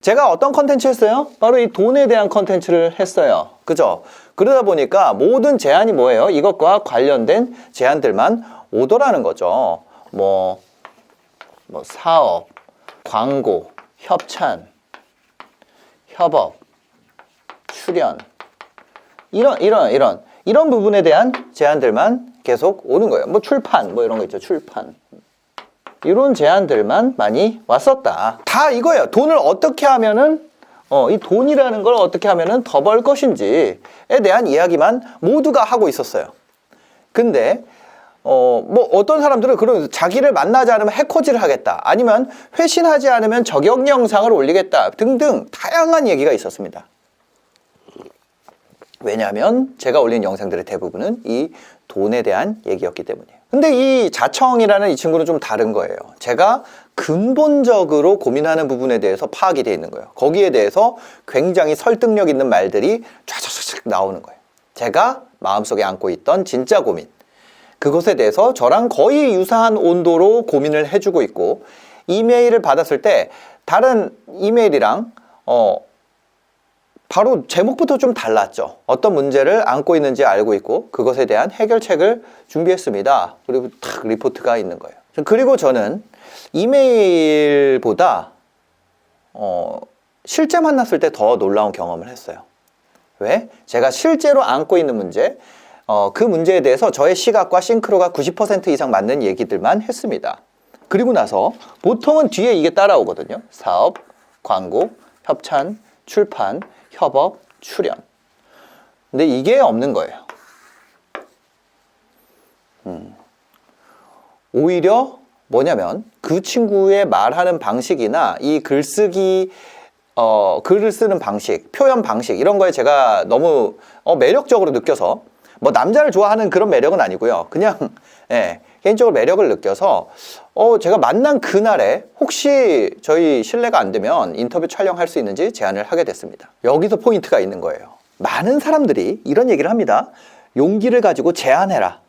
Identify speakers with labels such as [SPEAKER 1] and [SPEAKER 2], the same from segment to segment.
[SPEAKER 1] 제가 어떤 컨텐츠 했어요? 바로 이 돈에 대한 컨텐츠를 했어요. 그죠? 그러다 보니까 모든 제안이 뭐예요? 이것과 관련된 제안들만 오더라는 거죠. 뭐 사업, 광고, 협찬, 협업, 출연 이런 부분에 대한 제안들만 계속 오는 거예요. 뭐 출판 뭐 이런 거 있죠. 출판. 이런 제안들만 많이 왔었다. 다 이거예요. 돈을 어떻게 하면은 이 돈이라는 걸 어떻게 하면은 더 벌 것인지에 대한 이야기만 모두가 하고 있었어요. 근데 뭐 어떤 사람들은 그런 자기를 만나지 않으면 해코지를 하겠다. 아니면 회신하지 않으면 저격 영상을 올리겠다. 등등 다양한 얘기가 있었습니다. 왜냐하면 제가 올린 영상들의 대부분은 이 돈에 대한 얘기였기 때문이에요. 근데 이 자청이라는 이 친구는 좀 다른 거예요. 제가 근본적으로 고민하는 부분에 대해서 파악이 되어 있는 거예요. 거기에 대해서 굉장히 설득력 있는 말들이 쫙쫙쫙 나오는 거예요. 제가 마음속에 안고 있던 진짜 고민, 그것에 대해서 저랑 거의 유사한 온도로 고민을 해주고 있고, 이메일을 받았을 때 다른 이메일이랑 바로 제목부터 좀 달랐죠. 어떤 문제를 안고 있는지 알고 있고 그것에 대한 해결책을 준비했습니다. 그리고 탁 리포트가 있는 거예요. 그리고 저는 이메일보다 실제 만났을 때 더 놀라운 경험을 했어요. 왜? 제가 실제로 안고 있는 문제, 그 문제에 대해서 저의 시각과 싱크로가 90% 이상 맞는 얘기들만 했습니다. 그리고 나서 보통은 뒤에 이게 따라오거든요. 사업, 광고, 협찬, 출판, 협업, 출연. 근데 이게 없는 거예요. 오히려 뭐냐면 그 친구의 말하는 방식이나 이 글쓰기, 글을 쓰는 방식, 표현 방식 이런 거에 제가 너무 매력적으로 느껴서, 뭐 남자를 좋아하는 그런 매력은 아니고요. 그냥 개인적으로 매력을 느껴서 제가 만난 그날에 혹시 저희 실례가 안 되면 인터뷰 촬영할 수 있는지 제안을 하게 됐습니다. 여기서 포인트가 있는 거예요. 많은 사람들이 이런 얘기를 합니다. 용기를 가지고 제안해라.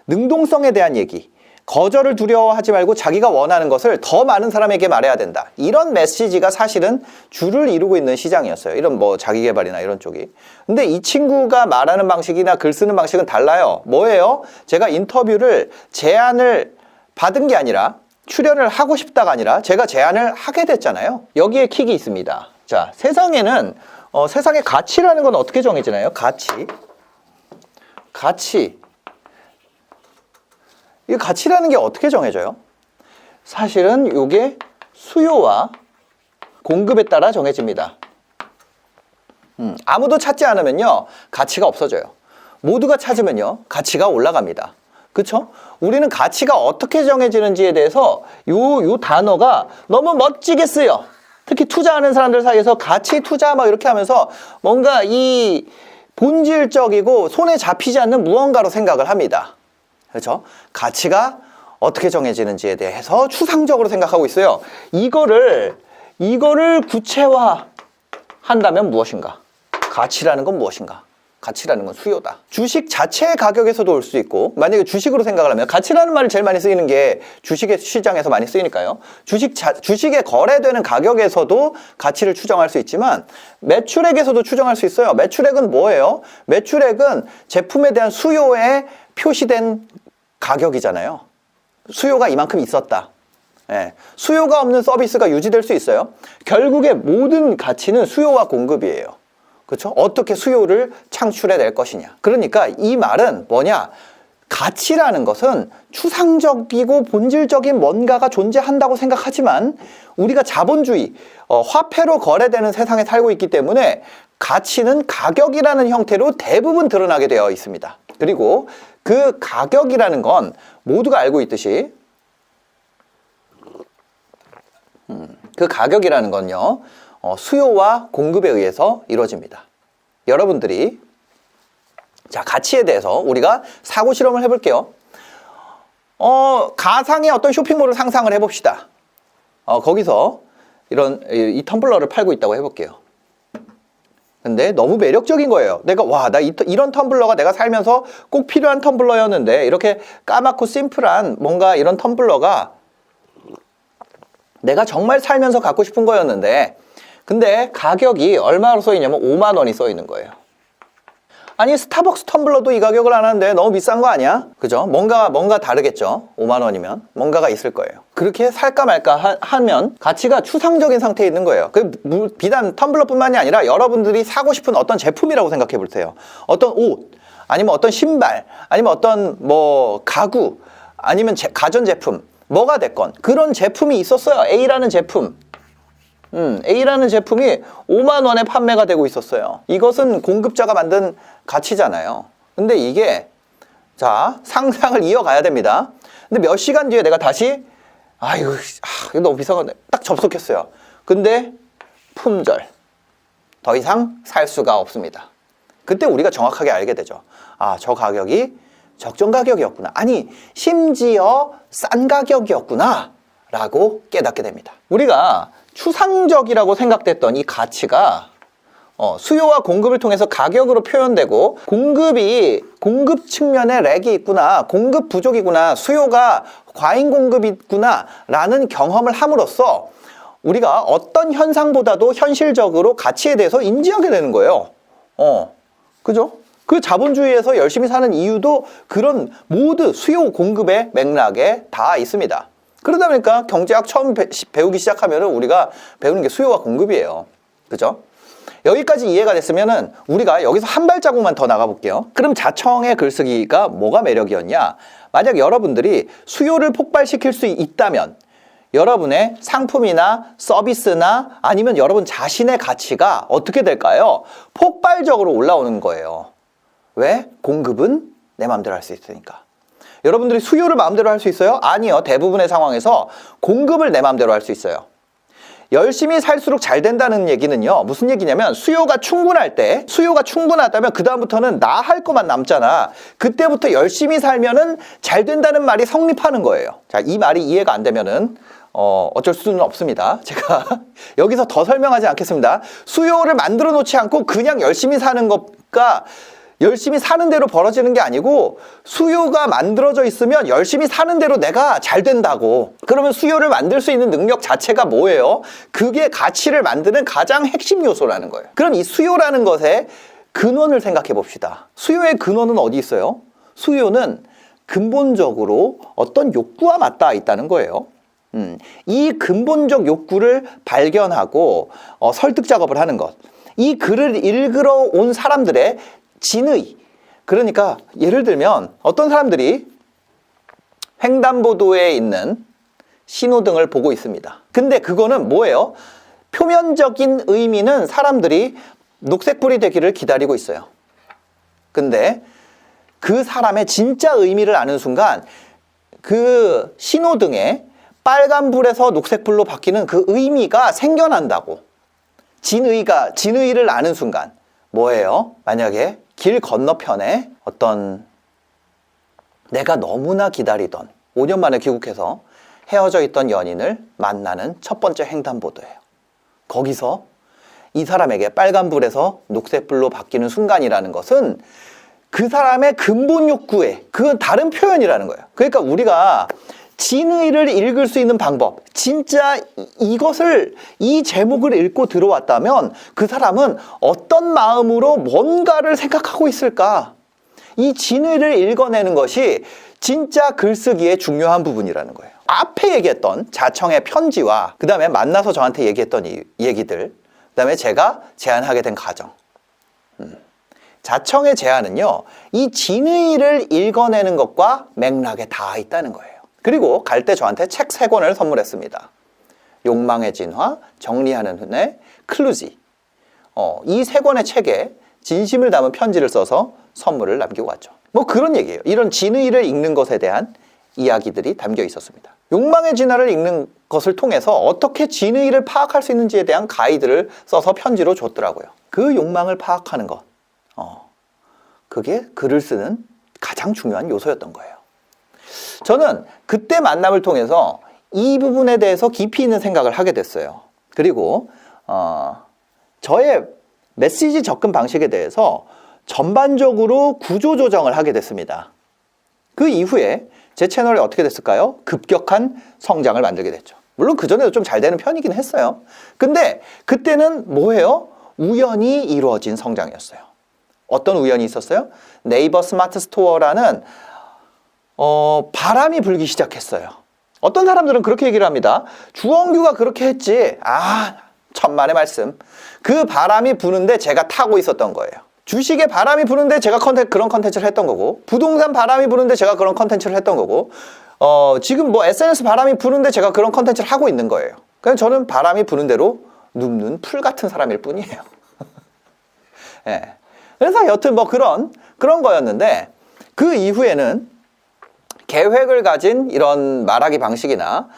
[SPEAKER 1] 능동성에 대한 얘기. 거절을 두려워하지 말고 자기가 원하는 것을 더 많은 사람에게 말해야 된다. 이런 메시지가 사실은 주를 이루고 있는 시장이었어요. 이런 뭐 자기개발이나 이런 쪽이. 근데 이 친구가 말하는 방식이나 글 쓰는 방식은 달라요. 뭐예요? 제가 인터뷰를 제안을 받은 게 아니라, 출연을 하고 싶다가 아니라 제가 제안을 하게 됐잖아요. 여기에 킥이 있습니다. 자, 세상에는 세상의 가치라는 건 어떻게 정해지나요? 가치. 이 가치라는 게 어떻게 정해져요? 사실은 이게 수요와 공급에 따라 정해집니다. 아무도 찾지 않으면요, 가치가 없어져요. 모두가 찾으면요, 가치가 올라갑니다. 그쵸? 우리는 가치가 어떻게 정해지는지에 대해서 요 단어가 너무 멋지게 쓰여. 특히 투자하는 사람들 사이에서 가치 투자 막 이렇게 하면서 뭔가 이 본질적이고 손에 잡히지 않는 무언가로 생각을 합니다. 그렇죠? 가치가 어떻게 정해지는지에 대해서 추상적으로 생각하고 있어요. 이거를 구체화한다면 무엇인가? 가치라는 건 무엇인가? 가치라는 건 수요다. 주식 자체의 가격에서도 올 수 있고, 만약에 주식으로 생각을 하면, 가치라는 말이 제일 많이 쓰이는 게 주식의 시장에서 많이 쓰이니까요. 주식에 거래되는 가격에서도 가치를 추정할 수 있지만, 매출액에서도 추정할 수 있어요. 매출액은 뭐예요? 매출액은 제품에 대한 수요에 표시된 가격이잖아요. 수요가 이만큼 있었다. 수요가 없는 서비스가 유지될 수 있어요? 결국에 모든 가치는 수요와 공급이에요. 그렇죠? 어떻게 수요를 창출해낼 것이냐. 그러니까 이 말은 뭐냐? 가치라는 것은 추상적이고 본질적인 뭔가가 존재한다고 생각하지만, 우리가 자본주의, 화폐로 거래되는 세상에 살고 있기 때문에 가치는 가격이라는 형태로 대부분 드러나게 되어 있습니다. 그리고 그 가격이라는 건 모두가 알고 있듯이, 그 가격이라는 건요, 수요와 공급에 의해서 이루어집니다. 여러분들이, 자, 가치에 대해서 우리가 사고 실험을 해볼게요. 가상의 어떤 쇼핑몰을 상상을 해봅시다. 거기서 이 텀블러를 팔고 있다고 해볼게요. 근데 너무 매력적인 거예요. 내가 나 이런 텀블러가 내가 살면서 꼭 필요한 텀블러였는데, 이렇게 까맣고 심플한 뭔가 이런 텀블러가 내가 정말 살면서 갖고 싶은 거였는데 근데 가격이 얼마로 써 있냐면 5만 원이 써 있는 거예요. 아니 스타벅스 텀블러도 이 가격을 안 하는데 너무 비싼 거 아니야? 그죠? 뭔가 다르겠죠. 5만 원이면 뭔가가 있을 거예요. 그렇게 살까 말까 하면 가치가 추상적인 상태에 있는 거예요. 비단 텀블러뿐만이 아니라 여러분들이 사고 싶은 어떤 제품이라고 생각해 보세요. 어떤 옷, 아니면 어떤 신발, 아니면 어떤 뭐 가구, 아니면 가전제품, 뭐가 됐건 그런 제품이 있었어요. A라는 제품. A라는 제품이 5만 원에 판매가 되고 있었어요. 이것은 공급자가 만든 가치잖아요. 근데 이게 자 상상을 이어가야 됩니다. 근데 몇 시간 뒤에 내가 다시 이거 너무 비싼 건데 딱 접속했어요. 근데 품절, 더 이상 살 수가 없습니다. 그때 우리가 정확하게 알게 되죠. 저 가격이 적정 가격이었구나. 아니 심지어 싼 가격이었구나 라고 깨닫게 됩니다. 우리가 추상적이라고 생각됐던 이 가치가 수요와 공급을 통해서 가격으로 표현되고 공급 측면에 렉이 있구나, 공급 부족이구나, 수요가 과잉 공급이구나 라는 경험을 함으로써 우리가 어떤 현상보다도 현실적으로 가치에 대해서 인지하게 되는 거예요. 그죠? 그 자본주의에서 열심히 사는 이유도 그런 모두 수요 공급의 맥락에 다 있습니다. 그러다 보니까 경제학 처음 배우기 시작하면 우리가 배우는 게 수요와 공급이에요. 그죠? 여기까지 이해가 됐으면 우리가 여기서 한 발자국만 더 나가볼게요. 그럼 자청의 글쓰기가 뭐가 매력이었냐? 만약 여러분들이 수요를 폭발시킬 수 있다면 여러분의 상품이나 서비스나 아니면 여러분 자신의 가치가 어떻게 될까요? 폭발적으로 올라오는 거예요. 왜? 공급은 내 마음대로 할 수 있으니까. 여러분들이 수요를 마음대로 할 수 있어요? 아니요. 대부분의 상황에서 공급을 내 마음대로 할 수 있어요. 열심히 살수록 잘 된다는 얘기는요. 무슨 얘기냐면 수요가 충분하다면 그 다음부터는 나 할 것만 남잖아. 그때부터 열심히 살면은 잘 된다는 말이 성립하는 거예요. 자, 이 말이 이해가 안 되면은 어쩔 수는 없습니다. 제가 여기서 더 설명하지 않겠습니다. 수요를 만들어 놓지 않고 그냥 열심히 사는 것과 열심히 사는 대로 벌어지는 게 아니고 수요가 만들어져 있으면 열심히 사는 대로 내가 잘 된다고. 그러면 수요를 만들 수 있는 능력 자체가 뭐예요? 그게 가치를 만드는 가장 핵심 요소라는 거예요. 그럼 이 수요라는 것의 근원을 생각해 봅시다. 수요의 근원은 어디 있어요? 수요는 근본적으로 어떤 욕구와 맞닿아 있다는 거예요. 이 근본적 욕구를 발견하고 설득 작업을 하는 것. 이 글을 읽으러 온 사람들의 진의. 그러니까 예를 들면 어떤 사람들이 횡단보도에 있는 신호등을 보고 있습니다. 근데 그거는 뭐예요? 표면적인 의미는 사람들이 녹색불이 되기를 기다리고 있어요. 근데 그 사람의 진짜 의미를 아는 순간 그 신호등에 빨간불에서 녹색불로 바뀌는 그 의미가 생겨난다고. 진의를 아는 순간 뭐예요? 만약에 길 건너편에 어떤 내가 너무나 기다리던 5년 만에 귀국해서 헤어져 있던 연인을 만나는 첫 번째 횡단보도예요. 거기서 이 사람에게 빨간불에서 녹색불로 바뀌는 순간이라는 것은 그 사람의 근본 욕구의 그건 다른 표현이라는 거예요. 그러니까 우리가 진의를 읽을 수 있는 방법, 진짜 이 제목을 읽고 들어왔다면 그 사람은 어떤 마음으로 뭔가를 생각하고 있을까? 이 진의를 읽어내는 것이 진짜 글쓰기의 중요한 부분이라는 거예요. 앞에 얘기했던 자청의 편지와 그 다음에 만나서 저한테 얘기했던 이 얘기들, 그 다음에 제가 제안하게 된 과정. 자청의 제안은요, 이 진의를 읽어내는 것과 맥락에 다 있다는 거예요. 그리고 갈 때 저한테 책 3권을 선물했습니다. 욕망의 진화, 정리하는 은혜, 클루지. 이 3권의 책에 진심을 담은 편지를 써서 선물을 남기고 왔죠. 뭐 그런 얘기예요. 이런 진의를 읽는 것에 대한 이야기들이 담겨 있었습니다. 욕망의 진화를 읽는 것을 통해서 어떻게 진의를 파악할 수 있는지에 대한 가이드를 써서 편지로 줬더라고요. 그 욕망을 파악하는 것. 그게 글을 쓰는 가장 중요한 요소였던 거예요. 저는 그때 만남을 통해서 이 부분에 대해서 깊이 있는 생각을 하게 됐어요. 그리고 저의 메시지 접근 방식에 대해서 전반적으로 구조조정을 하게 됐습니다. 그 이후에 제 채널이 어떻게 됐을까요? 급격한 성장을 만들게 됐죠. 물론 그전에도 좀 잘 되는 편이긴 했어요. 근데 그때는 뭐예요? 우연히 이루어진 성장이었어요. 어떤 우연이 있었어요? 네이버 스마트 스토어라는 바람이 불기 시작했어요. 어떤 사람들은 그렇게 얘기를 합니다. 주원규가 그렇게 했지. 천만의 말씀. 그 바람이 부는데 제가 타고 있었던 거예요. 주식에 바람이 부는데 제가 그런 컨텐츠를 했던 거고, 부동산 바람이 부는데 제가 그런 컨텐츠를 했던 거고, 지금 뭐 SNS 바람이 부는데 제가 그런 컨텐츠를 하고 있는 거예요. 그냥 저는 바람이 부는 대로 눕는 풀 같은 사람일 뿐이에요. 예. 그래서 여튼 뭐 그런 거였는데, 그 이후에는 계획을 가진 이런 말하기 방식이나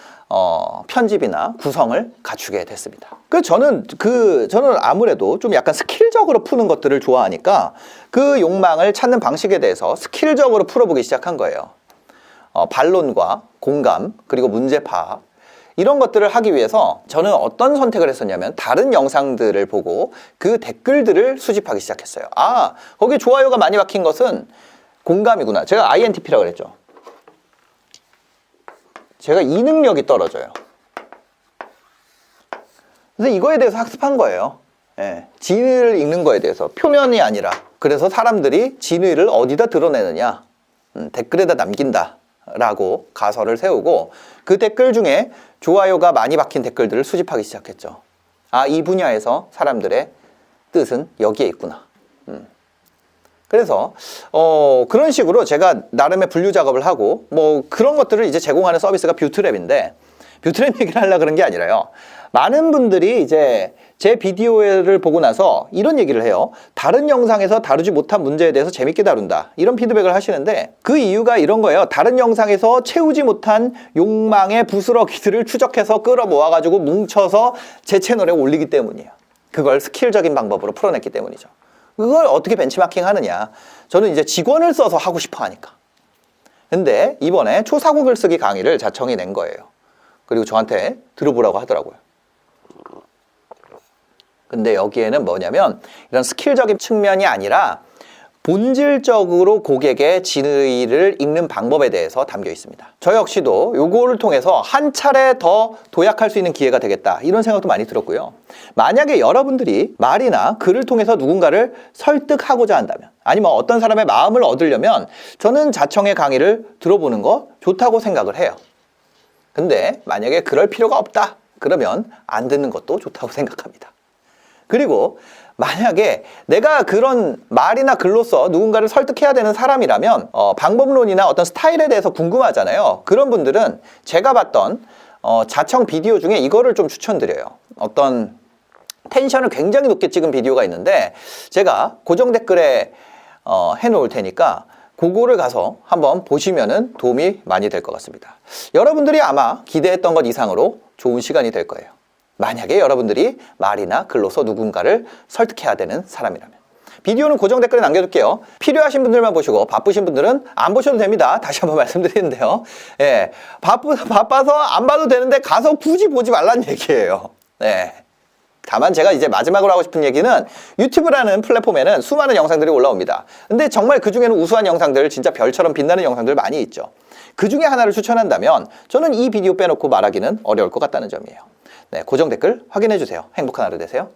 [SPEAKER 1] 편집이나 구성을 갖추게 됐습니다. 저는 아무래도 좀 약간 스킬적으로 푸는 것들을 좋아하니까 그 욕망을 찾는 방식에 대해서 스킬적으로 풀어보기 시작한 거예요. 반론과 공감, 그리고 문제 파악, 이런 것들을 하기 위해서 저는 어떤 선택을 했었냐면 다른 영상들을 보고 그 댓글들을 수집하기 시작했어요. 거기 좋아요가 많이 박힌 것은 공감이구나. 제가 INTP라고 그랬죠. 제가 이 능력이 떨어져요. 그래서 이거에 대해서 학습한 거예요. 예, 진의를 읽는 거에 대해서, 표면이 아니라. 그래서 사람들이 진의를 어디다 드러내느냐, 댓글에다 남긴다 라고 가설을 세우고, 그 댓글 중에 좋아요가 많이 박힌 댓글들을 수집하기 시작했죠. 이 분야에서 사람들의 뜻은 여기에 있구나. 그래서 그런 식으로 제가 나름의 분류 작업을 하고, 뭐 그런 것들을 이제 제공하는 서비스가 뷰트랩인데, 뷰트랩 얘기를 하려고 그런 게 아니라요. 많은 분들이 이제 제 비디오를 보고 나서 이런 얘기를 해요. 다른 영상에서 다루지 못한 문제에 대해서 재밌게 다룬다, 이런 피드백을 하시는데, 그 이유가 이런 거예요. 다른 영상에서 채우지 못한 욕망의 부스러기들을 추적해서 끌어모아가지고 뭉쳐서 제 채널에 올리기 때문이에요. 그걸 스킬적인 방법으로 풀어냈기 때문이죠. 그걸 어떻게 벤치마킹 하느냐. 저는 이제 직원을 써서 하고 싶어 하니까. 근데 이번에 초사고 글쓰기 강의를 자청이 낸 거예요. 그리고 저한테 들어보라고 하더라고요. 근데 여기에는 뭐냐면 이런 스킬적인 측면이 아니라 본질적으로 고객의 진의를 읽는 방법에 대해서 담겨 있습니다. 저 역시도 요거를 통해서 한 차례 더 도약할 수 있는 기회가 되겠다, 이런 생각도 많이 들었고요. 만약에 여러분들이 말이나 글을 통해서 누군가를 설득하고자 한다면, 아니면 어떤 사람의 마음을 얻으려면 저는 자청의 강의를 들어보는 거 좋다고 생각을 해요. 근데 만약에 그럴 필요가 없다, 그러면 안 듣는 것도 좋다고 생각합니다. 그리고 만약에 내가 그런 말이나 글로써 누군가를 설득해야 되는 사람이라면 방법론이나 어떤 스타일에 대해서 궁금하잖아요. 그런 분들은 제가 봤던 자청 비디오 중에 이거를 좀 추천드려요. 어떤 텐션을 굉장히 높게 찍은 비디오가 있는데 제가 고정 댓글에 해놓을 테니까 그거를 가서 한번 보시면은 도움이 많이 될 것 같습니다. 여러분들이 아마 기대했던 것 이상으로 좋은 시간이 될 거예요. 만약에 여러분들이 말이나 글로서 누군가를 설득해야 되는 사람이라면. 비디오는 고정 댓글에 남겨둘게요. 필요하신 분들만 보시고 바쁘신 분들은 안 보셔도 됩니다. 다시 한번 말씀드리는데요. 예, 바빠서 안 봐도 되는데 가서 굳이 보지 말라는 얘기예요. 네. 다만 제가 이제 마지막으로 하고 싶은 얘기는, 유튜브라는 플랫폼에는 수많은 영상들이 올라옵니다. 근데 정말 그 중에는 우수한 영상들, 진짜 별처럼 빛나는 영상들 많이 있죠. 그 중에 하나를 추천한다면 저는 이 비디오 빼놓고 말하기는 어려울 것 같다는 점이에요. 네, 고정 댓글 확인해 주세요. 행복한 하루 되세요.